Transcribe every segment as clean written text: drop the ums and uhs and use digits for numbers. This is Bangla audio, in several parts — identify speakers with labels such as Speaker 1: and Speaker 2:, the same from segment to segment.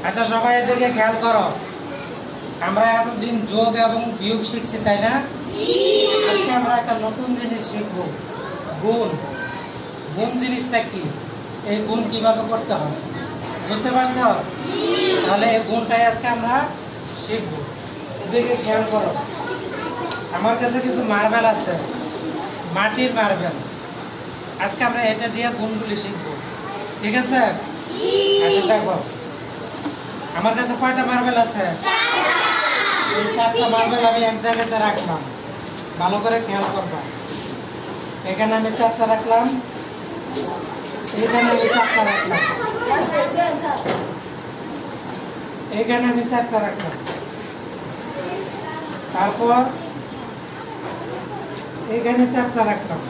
Speaker 1: আচ্ছা সবাই এদিকে খেয়াল করো, আমরা এতদিন যোগ এবং বিয়োগ শিখছি তাই না? আজকে আমরা একটা নতুন জিনিস শিখব, গুণ। গুণ জিনিসটা কি, এই গুণ কিভাবে করতে হয় বুঝতে পারছো? তাহলে এই গুণটাই আজকে আমরা শিখব। এদিকে খেয়াল করো, আমার কাছে কিছু মার্বেল আছে, মাটির মার্বেল। আজকে আমরা এটা দিয়ে গুণগুলি শিখব, ঠিক আছে? আচ্ছা দেখো, আমার কাছে কয়টা মার্বেল আছে? এই 4টা মার্বেল আমি এক জায়গাতে রাখলাম, ভালো করে খেয়াল করবা। এখানে আমি 4টা রাখলাম, এখানে আমি 4টা রাখলাম, এখানে আমি 4টা রাখলাম, তারপর এখানে 4টা রাখলাম।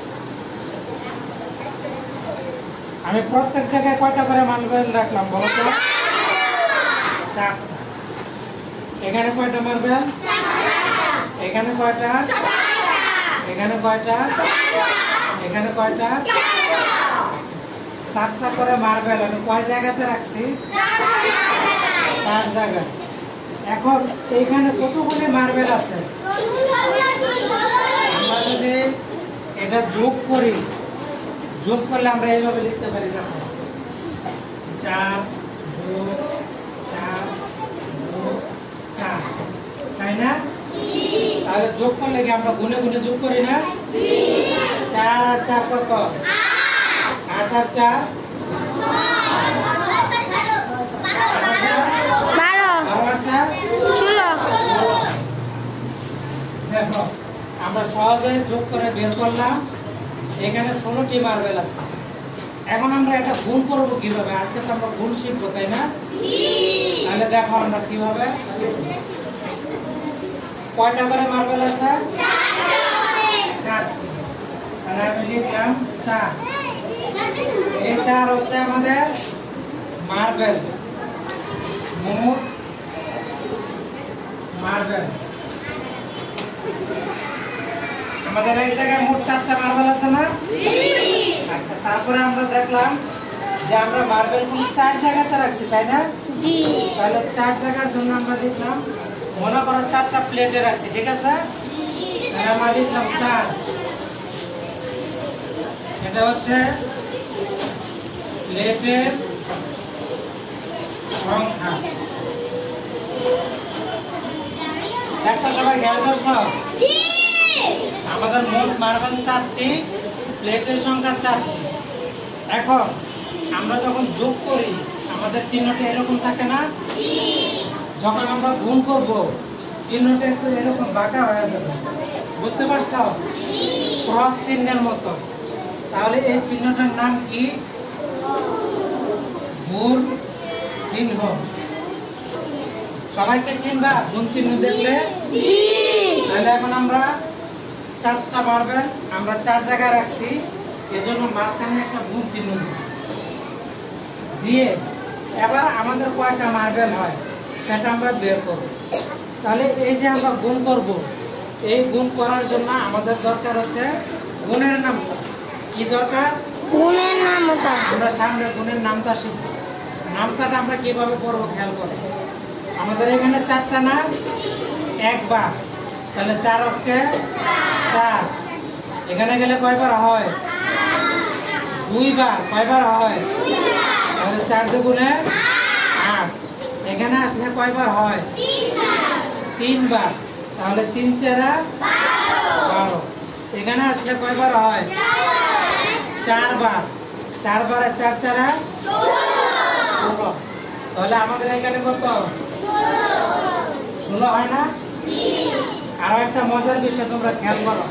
Speaker 1: আমি প্রত্যেক জায়গায় কয়টা করে মার্বেল রাখলাম বলো তো? 4টা। এখানে কয়টা মার্বেল? এখানে কয়টা? এখানে কয়টা? এখানে কয়টা? 4টা করে মার্বেল আমি কয় জায়গাতে রাখছি? 4 জায়গায়। এখন এইখানে কতগুলি মার্বেল আছে? আমরা যদি এটা যোগ করি, যোগ করলে আমরা এইভাবে লিখতে পারি, দেখো 4 যোগ 4 যোগ 4, তাই না? তাহলে যোগ করলে কি আমরা গুণে গুণে যোগ করি না? 4 আর 4 কত? 8 আর 4 দেখো আমরা সহজে যোগ করে বের করলাম। এখানে 16টি মার্বেল আছে। এখন আমরা এটা গুণ করব কিভাবে? আজকে তো আমরা গুণ শিখবো তাই না? তাহলে দেখো আমরা কিভাবে শিখবো। কয়টা করে মার্বেল আছে? 4। তাহলে আমি লিখলাম 4। এই 4 হচ্ছে আমাদের মার্বেল, মোট মার্বেল। আমাদের এই জায়গায় মোট 4টা মার্বেল আছে না? আচ্ছা, তারপরে আমরা দেখলাম যে আমরা মার্বেল গুলো 4 জায়গাতে রাখছি তাই না? জি। তাহলে 4 জায়গার জন্য আমরা লিখলাম, মনে করো 4টা প্লেটে রাখছি, ঠিক আছে? তাহলে আমরা লিখলাম 4। এটা হচ্ছে প্লেটের সংখ্যা। দেখছো সবাই, খেয়াল করছো? আমাদের মোট মার্বেল 4টি, প্লেটের সংখ্যা 4টি। এখন আমরা যখন যোগ করি আমাদের চিহ্নটা এরকম থাকে না? যখন আমরা গুণ করব চিহ্নটা একটু এরকম বাঁকা হয়ে যাবে, বুঝতে পারছো? ক্রস চিহ্নের মতো। তাহলে এই চিহ্নটার নাম কি? গুণ চিহ্ন। সবাইকে চিনবা গুণ চিহ্ন দেখলে? তাহলে এখন আমরা 4টা মার্বেল আমরা 4 জায়গায় রাখছি, এজন্য মাঝখানে একটা গুণ চিহ্ন দিয়ে এবার আমাদের কয়টা মার্বেল হয় সেটা আমরা বের করব। তাহলে এই যে আমরা গুণ করব, এই গুণ করার জন্য আমাদের দরকার হচ্ছে গুণের নামতা। কি দরকার? গুণের নামতা। আমরা সামনে গুণের নামতা শিখব। নামতাটা আমরা কিভাবে করব খেয়াল করো। আমাদের এখানে 4টা না, একবার, তাহলে 4 অক্ষে 4। এখানে গেলে কয়বার হয়? 2 বার। কয়বার হয়? তাহলে 4 দুগুণে 8। এখানে আসলে কয়বার হয়? 3 বার। তাহলে 3 4 12। এখানে আসলে কয়বার হয়? 4 বার। 4 বারে 4 4 16। তাহলে আমাদের এখানে কত? 16 হয় না? আরো একটা মজার বিষয় তোমরা খেয়াল করো,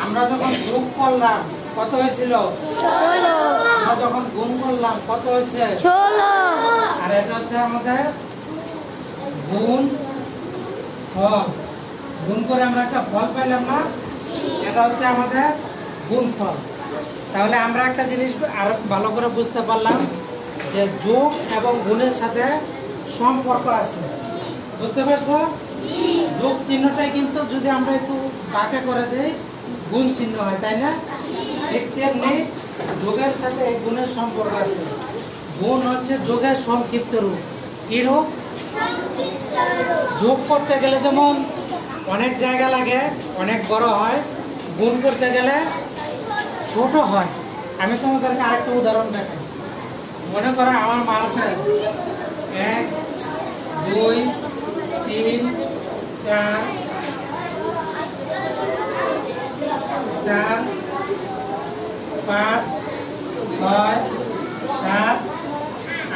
Speaker 1: আমরা যখন যোগ করলাম কত হয়েছিল? 16। আমরা যখন গুণ করলাম কত হয়েছে? 16। আর এটা হচ্ছে আমাদের গুণ ফল। গুণ করে আমরা একটা ফল পেলাম না? এটা হচ্ছে আমাদের গুণফল। তাহলে আমরা একটা জিনিস আরো ভালো করে বুঝতে পারলাম যে যোগ এবং গুণের সাথে সম্পর্ক আছে, বুঝতে পারছো? যোগ চিহ্নটাই কিন্তু যদি আমরা একটু বাঁকা করে দেই গুণ চিহ্ন হয়, তাই না? ঠিক তেমনি যোগের সাথে এই গুণের সম্পর্ক আছে। গুণ হচ্ছে যোগের সংক্ষিপ্ত রূপ। কি রূপ? যোগ করতে গেলে যেমন অনেক জায়গা লাগে, অনেক বড় হয়, গুণ করতে গেলে ছোট হয়। আমি তোমাদেরকে আরেকটা উদাহরণ দেখাই। মনে করো আমার মার্কের 1 2 3 4 4 5 6 7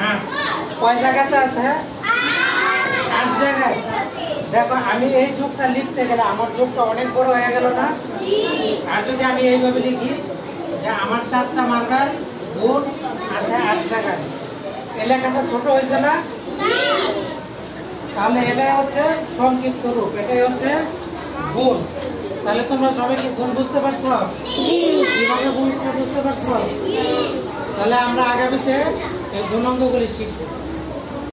Speaker 1: 8 কয় জায়গাতে আছে? 8 জায়গায়। দেখো আমি এই যোগটা লিখতে গেলে আমার যোগটা অনেক বড় হয়ে গেল না? আর যদি আমি এইভাবে লিখি যে আমার 4টা মার্বেল গুণ আছে 8 জায়গায়, এই লেখাটা ছোট হয়েছে না? তাহলে এটাই হচ্ছে সংক্ষিপ্ত রূপ, এটাই হচ্ছে গুণ। তাহলে তোমরা সবাই কি গুণ বুঝতে পারছো? কিভাবে গুণ বুঝতে পারছো? তাহলে আমরা আগামীতে এই গুণাঙ্কগুলি শিখবো।